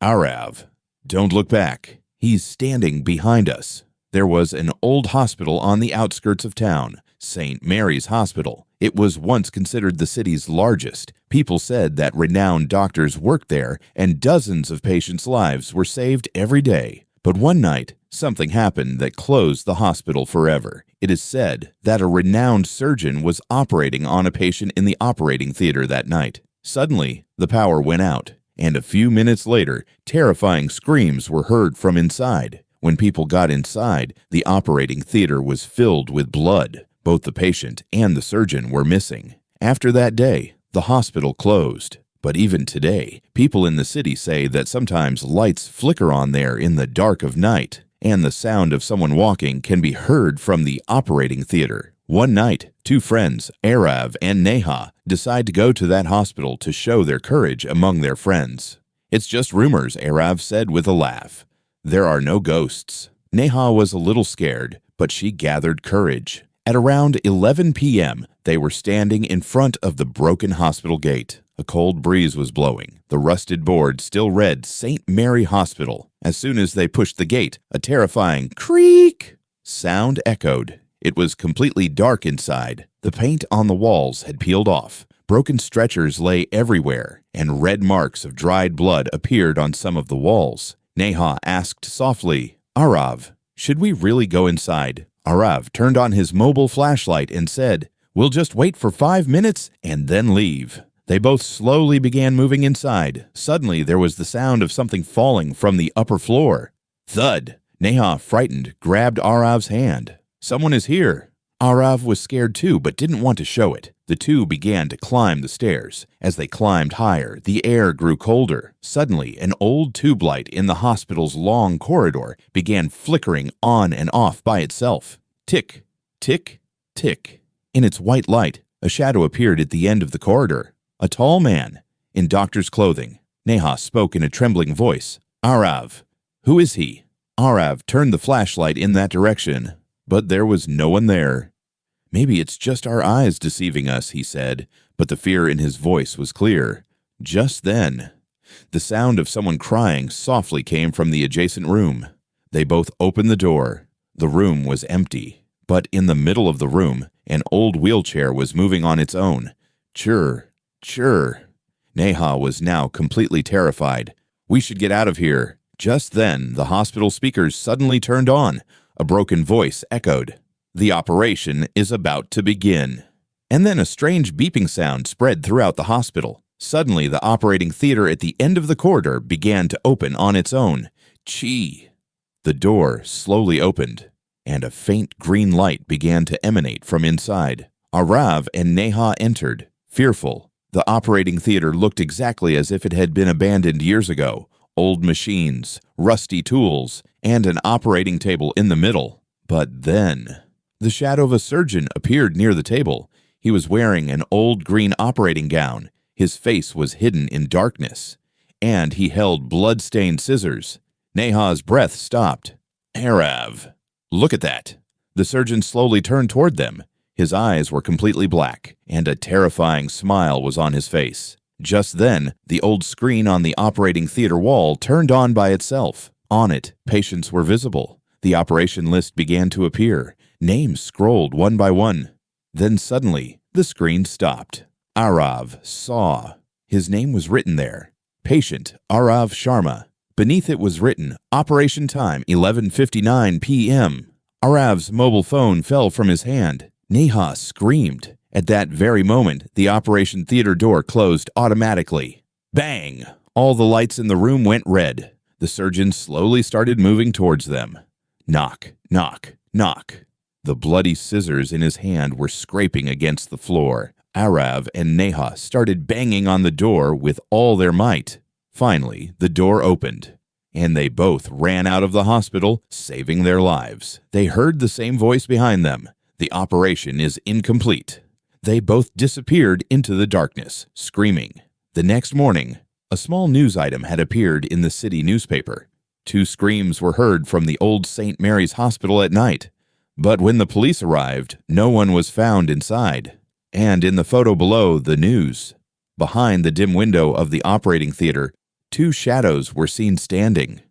Aarav, don't look back. He's standing behind us. There was an old hospital on the outskirts of town, St. Mary's Hospital. It was once considered the city's largest. People said that renowned doctors worked there, and dozens of patients' lives were saved every day. But one night, something happened that closed the hospital forever. It is said that a renowned surgeon was operating on a patient in the operating theater that night. Suddenly, the power went out, and a few minutes later, terrifying screams were heard from inside. When people got inside, the operating theater was filled with blood. Both the patient and the surgeon were missing. After that day, the hospital closed. But even today, people in the city say that sometimes lights flicker on there in the dark of night, and the sound of someone walking can be heard from the operating theater. One night, two friends, Aarav and Neha, decide to go to that hospital to show their courage among their friends. "It's just rumors," Aarav said with a laugh. "There are no ghosts." Neha was a little scared, but she gathered courage. At around 11 p.m., they were standing in front of the broken hospital gate. A cold breeze was blowing. The rusted board still read St. Mary Hospital. As soon as they pushed the gate, a terrifying creak sound echoed. It was completely dark inside. The paint on the walls had peeled off. Broken stretchers lay everywhere, and red marks of dried blood appeared on some of the walls. Neha asked softly, "Aarav, should we really go inside?" Aarav turned on his mobile flashlight and said, "We'll just wait for 5 minutes and then leave." They both slowly began moving inside. Suddenly, there was the sound of something falling from the upper floor. Thud! Neha, frightened, grabbed Aarav's hand. "Someone is here." Aarav was scared too, but didn't want to show it. The two began to climb the stairs. As they climbed higher, the air grew colder. Suddenly, an old tube light in the hospital's long corridor began flickering on and off by itself. Tick, tick, tick. In its white light, a shadow appeared at the end of the corridor. A tall man, in doctor's clothing. Neha spoke in a trembling voice. "Aarav, who is he?" Aarav turned the flashlight in that direction, but there was no one there. "Maybe it's just our eyes deceiving us," he said, but the fear in his voice was clear. Just then, the sound of someone crying softly came from the adjacent room. They both opened the door. The room was empty, but in the middle of the room, an old wheelchair was moving on its own. Chirr. Sure. Neha was now completely terrified. "We should get out of here." Just then, the hospital speakers suddenly turned on. A broken voice echoed, "The operation is about to begin." And then a strange beeping sound spread throughout the hospital. Suddenly, the operating theater at the end of the corridor began to open on its own. Chee! The door slowly opened, and a faint green light began to emanate from inside. Aarav and Neha entered, fearful. The operating theater looked exactly as if it had been abandoned years ago. Old machines, rusty tools, and an operating table in the middle. But then, the shadow of a surgeon appeared near the table. He was wearing an old green operating gown. His face was hidden in darkness, and he held blood-stained scissors. Neha's breath stopped. "Aarav, look at that." The surgeon slowly turned toward them. His eyes were completely black, and a terrifying smile was on his face. Just then, the old screen on the operating theater wall turned on by itself. On it, patients were visible. The operation list began to appear. Names scrolled one by one. Then suddenly, the screen stopped. Aarav saw. His name was written there. Patient Aarav Sharma. Beneath it was written, "Operation time, 11:59 p.m." Aarav's mobile phone fell from his hand. Neha screamed. At that very moment, the operation theater door closed automatically. Bang! All the lights in the room went red. The surgeon slowly started moving towards them. Knock, knock, knock. The bloody scissors in his hand were scraping against the floor. Aarav and Neha started banging on the door with all their might. Finally, the door opened, and they both ran out of the hospital, saving their lives. They heard the same voice behind them. "The operation is incomplete." They both disappeared into the darkness, screaming. The next morning, a small news item had appeared in the city newspaper. 2 screams were heard from the old St. Mary's Hospital at night. But when the police arrived, no one was found inside. And in the photo below, the news. Behind the dim window of the operating theater, 2 shadows were seen standing.